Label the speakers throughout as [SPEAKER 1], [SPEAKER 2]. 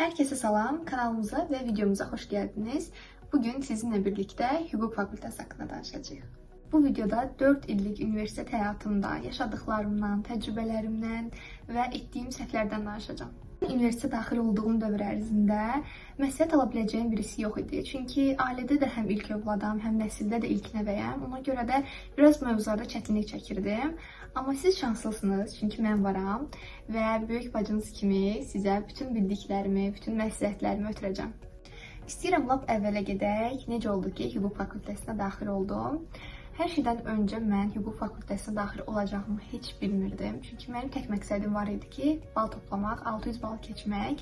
[SPEAKER 1] Herkese salam, kanalımıza ve videomuza hoş geldiniz. Bugün sizinle birlikte hukuk fakültesi hakkında danışacağız. Bu videoda 4 illik üniversitet hayatımda yaşadıklarımdan, tecrübelerimden ve ettiğim səhvlərdən danışacağım. Üniversite daxil olduğum dövr ərzində məsləhət ala biləcəyim birisi yox idi. Çünki ailədə də həm ilk övladam, həm nəsildə də ilk nəvəyəm. Ona görə də biraz mövzularda çətinlik çəkirdim. Amma siz şanslısınız, çünki mən varam və böyük bacınız kimi sizə bütün bildiklərimi, bütün məsləhətlərimi ötürəcəm. İstəyirəm lap əvvələ gedək. Necə oldu ki, hüquq fakültəsinə daxil oldum? Hər şeydən öncə mən hüquq fakültəsinə daxil olacağımı heç bilmirdim. Çünki mənim tək məqsədim var idi ki, bal toplamaq, 600 bal keçmək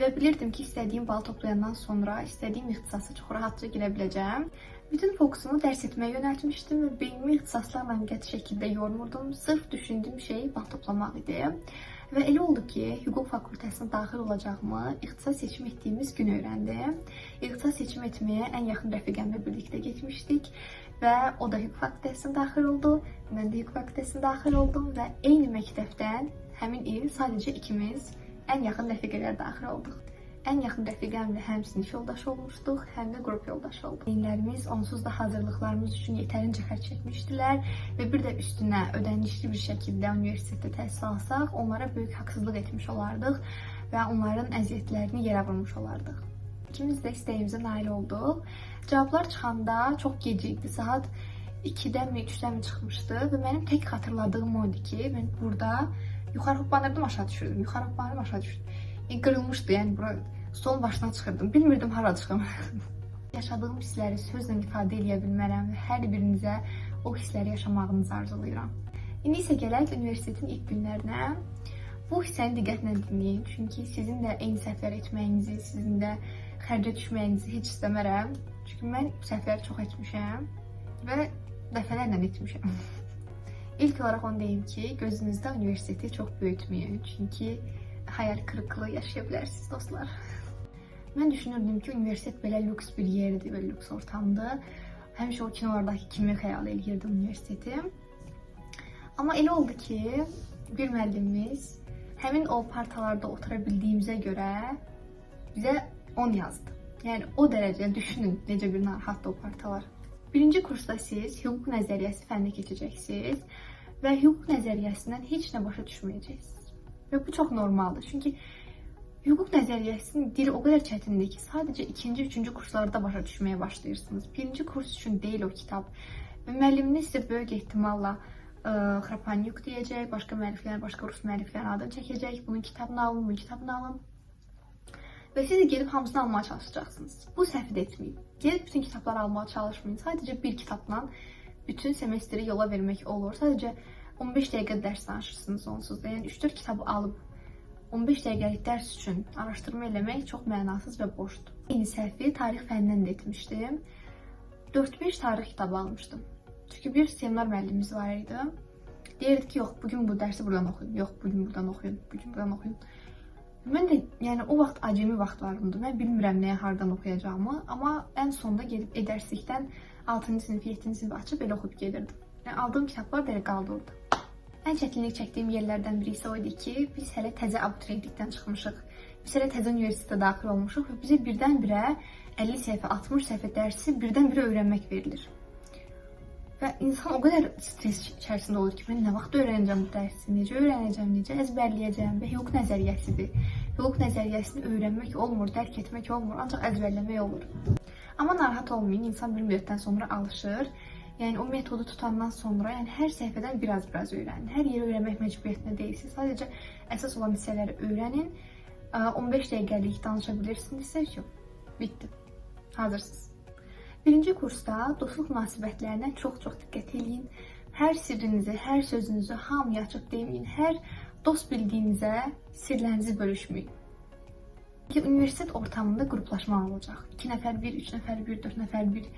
[SPEAKER 1] və bilirdim ki, istədiyim bal toplayandan sonra istədiyim ixtisasa çox rahatca girə biləcəm. Bütün fokusumu dərs etməyə yönəltmişdim və beynimi ixtisaslarla qəti şəkildə yormurdum. Sırf düşündüyüm şey bal toplamaq idi. Və elə oldu ki, hüquq fakültəsinə daxil olacağımı ixtisas seçim etdiyimiz gün öyrəndim. İxtisas seçim etməyə ən yaxın rəfiqəmlə birlikdə getmişdik və o da hüquq fakültəsinə daxil oldu. Mən də hüquq fakültəsinə daxil oldum və eyni məktəbdən həmin il sadəcə ikimiz ən yaxın rəfiqələr daxil olduq. Ən yaxın rəfiqəmlə həm sinif yoldaşı olmuşduq, həm də qrup yoldaşı olduq. Valideynlərimiz onsuz da hazırlıqlarımız üçün yetərincə xərc çəkmişdilər və bir də üstünə ödənişli bir şəkildə universitetdə təhsil alsaq, onlara böyük haqsızlıq etmiş olardıq və onların əziyyətlərini yerə vurmuş olardıq. İkimiz də istəyimizə nail olduq. Cavablar çıxanda çox gecə idi. Saat 2-dənmi, 3-dənmi çıxmışdı və mənim tək xatırladığım o idi ki, mən burada yuxarı hoppanırdım, aşağı düşürdüm, yuxarı hoppanırdım, aşağı düşürdüm. Qırılmışdı, yəni bura stolun başına çıxırdım. Bilmirdim hara çıxım. Yaşadığım hissləri sözlə ifadə edə bilmərəm və hər birinizə o hissləri yaşamağınızı arzulayıram. İndi isə gələk universitetin ilk günlərinə. Bu hissəni diqqətlə dinləyin, çünki sizin də eyni səhvlər etməyinizi, sizin də xərcə düşməyinizi heç istəmərəm. Çünki mən səhvləri çox etmişəm və dəfələrlə etmişəm. İlk olaraq onu deyim ki, gözünüzdə universiteti çox böyütməyin, çünki hayal kırıklığı yaşaya bilərsiniz dostlar. Mən düşünürdüm ki, universitet belə lüks bir yerdir, belə lüks ortamdır. Həmişə o kinolardakı kimi xəyal eləyirdim universiteti. Amma elə oldu ki, bir müəllimimiz həmin o partalarda otura bildiyimizə görə bizə 10 yazdı. Yəni o dərəcədə düşünün necə bir narahatdır o partalar. Birinci kursda siz hüquq nəzəriyyəsi fənni keçəcəksiniz və hüquq nəzəriyyəsindən heç nə başa düşməyəcəksiniz. Və bu çox normaldır. Çünki hüquq nəzəriyyəsinin dili o qədər çətindir ki, sadəcə 2-ci, 3-cü kurslarda başa düşməyə başlayırsınız. Birinci kurs üçün deyil o kitab. Və müəlliminiz sizə böyük ehtimalla Xrapanyuk deyəcək, başqa müəlliflərin, başqa rus müəlliflərin adını çəkəcək. Bunun kitabını alın, bunun kitabını alın. Və siz də gedib hamısını almağa çalışacaqsınız. Bu səhv etməyin. Gedib bütün kitabları almağa çalışmayın. Sadəcə bir kitabla bütün semestri yola vermək olur. Sadəcə 15 dəqiqə dərs danışırsınız onsuz da. Yəni 3-4 kitabı alıb 15 dəqiqəlik dərs üçün araşdırma eləmək çox mənasız və boşdur. Eyni səhvi tarix fənnindən də etmişdim. 4-5 tarix kitabı almışdım. Çünki bir seminar müəllimimiz var idi. Deyirdi ki, yox, bugün bu dərsi buradan oxuyun, yox, bugün buradan oxuyun, bugün buradan oxuyun. Mən də, yəni o vaxt acemi vaxtlarımdır. Mən bilmirəm nəyə hardan oxuyacağımı, amma ən sonda gedib dərslikdən 6-cı sinif, 7-ci sinif açıb elə oxuyub gedirdim. Yəni aldığım kitablar belə qaldı orada. Ən çətinlik çəkdiyim yerlərdən biri isə o idi ki, biz hələ təzə abituriyentlikdən çıxmışıq. Biz hələ təzə universitetə daxil olmuşuq və bizə birdən-birə 50 səhifə, 60 səhifə dərsi birdən-birə öyrənmək verilir. Və insan o qədər stres içərisində olur ki, mən nə vaxt öyrənəcəm bu dərsi, necə öyrənəcəm, necə əzbərləyəcəm və hüquq nəzəriyyəsidir. Hüquq nəzəriyyəsini öyrənmək olmur, dərk etmək olmur, ancaq əzbərləmək olur. Amma narahat olmayın, insan bir müddətdən sonra alışır. Yəni o metodu tutandan sonra, yəni hər səhifədən biraz öyrənin. Hər yeri öyrənmək məcburiyyətində deyilsiniz. Sadəcə əsas olan hissələri öyrənin. 15 dəqiqəlik danışa bilirsinizsə, bitdi. Hazırsınız. Birinci kursda dostluq münasibətlərinə çox diqqət edin. Hər sirrinizi, hər sözünüzü hamıya açıb deməyin. Hər dost bildiyinizə sirlərinizi bölüşməyin. Universitet ortamında qruplaşma olacaq. 2 nəfər 1, 3 nəfər 1, 4 nəfər 1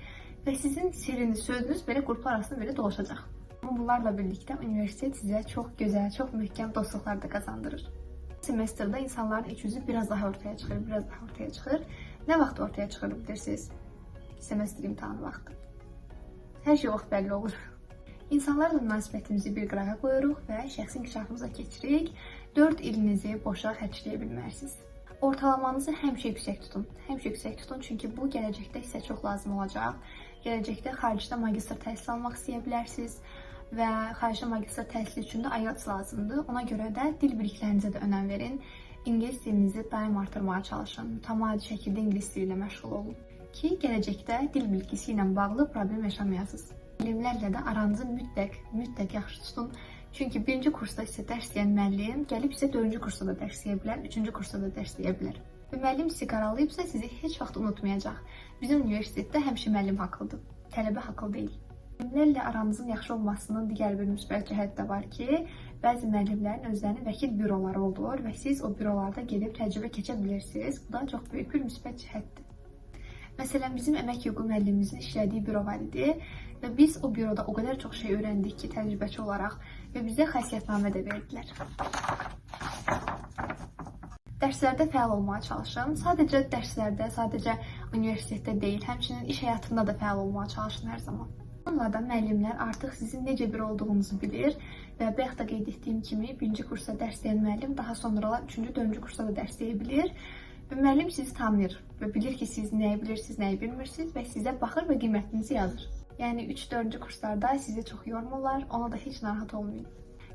[SPEAKER 1] və sizin sirriniz, sözünüz belə qruplar arasında belə dolaşacaq. Amma bunlarla birlikdə universitet sizə çox gözəl, çox möhkəm dostluqlar da qazandırır. Semestrdə insanların iç yüzü biraz daha ortaya çıxır, Nə vaxt ortaya çıxır bilirsiniz? Semestr imtahanı vaxtı. Hər şey vaxt bəlli olur. İnsanlarla münasibətimizi bir qırağa qoyuruq və şəxsi inkişafımıza keçirik. 4 ilinizi boşa xərcləyə bilmərsiniz. Ortalamanızı həmişə yüksək tutun. Həmişə yüksək tutun, çünki bu gələcəkdə sizə çox lazım olacaq. Gələcəkdə xaricdə magistr təhsil almaq istəyə bilərsiniz və xaricdə magistr təhsil üçün də IELTS lazımdır. Ona görə də dil biliklərinizə də önəm verin. İngilis dilinizi daim artırmağa çalışın. Mütəmadi şəkildə ingilis dili ilə məşğul olun ki, gələcəkdə dil bilgisi ilə bağlı problem yaşamayasınız. Müəllimlərlə də aranızı mütləq yaxşı tutun. Çünki birinci kursda sizə dərs deyən müəllim gəlib sizə 4-cü kursda da dərs deyə bilər, 3-cü kursda da dərs deyə bilər. Və müəllim sizi qaralayıbsa sizi heç vaxt unutmayacaq. Bizim universitetdə həmişə müəllim haqlıdır, tələbə haqlı deyil. Müəllimlərlə aranızın yaxşı olmasının digər bir müsbət cəhəti də var ki, bəzi müəllimlərin özlərinin vəkil büroları olur və siz o bürolarda gedib təcrübə keçə bilirsiniz. Bu da çox böyük bir müsbət cəhətdir. Məsələn, bizim əmək hüququ müəllimimizin işlədiyi büro var idi və biz o büroda o qədər çox şey öyrəndik ki, təcrübəçi olaraq və bizə xəssiyyətnamə də verdilər. Dərslərdə fəal olmağa çalışın. Sadəcə dərslərdə, sadəcə universitetdə deyil, həmçinin iş həyatında da fəal olmağa çalışın hər zaman. Bununla da müəllimlər artıq sizin necə biri olduğunuzu bilir və bayaq da qeyd etdiyim kimi, birinci kursda dərs deyən müəllim daha sonralar 3-cü, 4-cü kursda da dərs deyə bilir. Və müəllim sizi tanıyır və bilir ki, siz nəyi bilirsiniz, nəyi bilmirsiniz və sizə baxır və qiymətinizi yazır. Yəni 3-4-cü kurslarda sizi çox yormurlar, ona da heç narahat olmayın.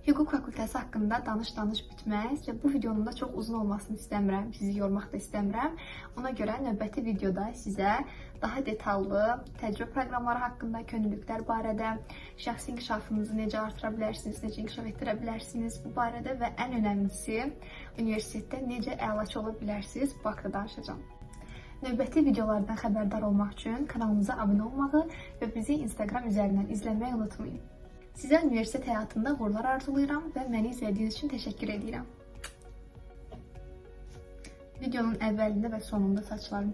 [SPEAKER 1] Hüquq fakültəsi haqqında danış bitməz və bu videonun da çox uzun olmasını istəmirəm, sizi yormaq da istəmirəm. Ona görə növbəti videoda sizə daha detallı təcrübə proqramları haqqında, könüllülüklər barədə, şəxsi inkişafınızı necə artıra bilərsiniz, necə inkişaf etdirə bilərsiniz bu barədə və ən önəmlisi universitetdə necə əlaçı ola bilərsiniz bu haqqda danışacağam. Növbəti videolardan xəbərdar olmaq üçün kanalımıza abunə olmağı və bizi Instagram üzərindən izləməyi unutmayın. Sizə universitet həyatında uğurlar arzulayıram və məni izlədiyiniz üçün təşəkkür edirəm. Videonun əvvəlində və sonunda saçlarım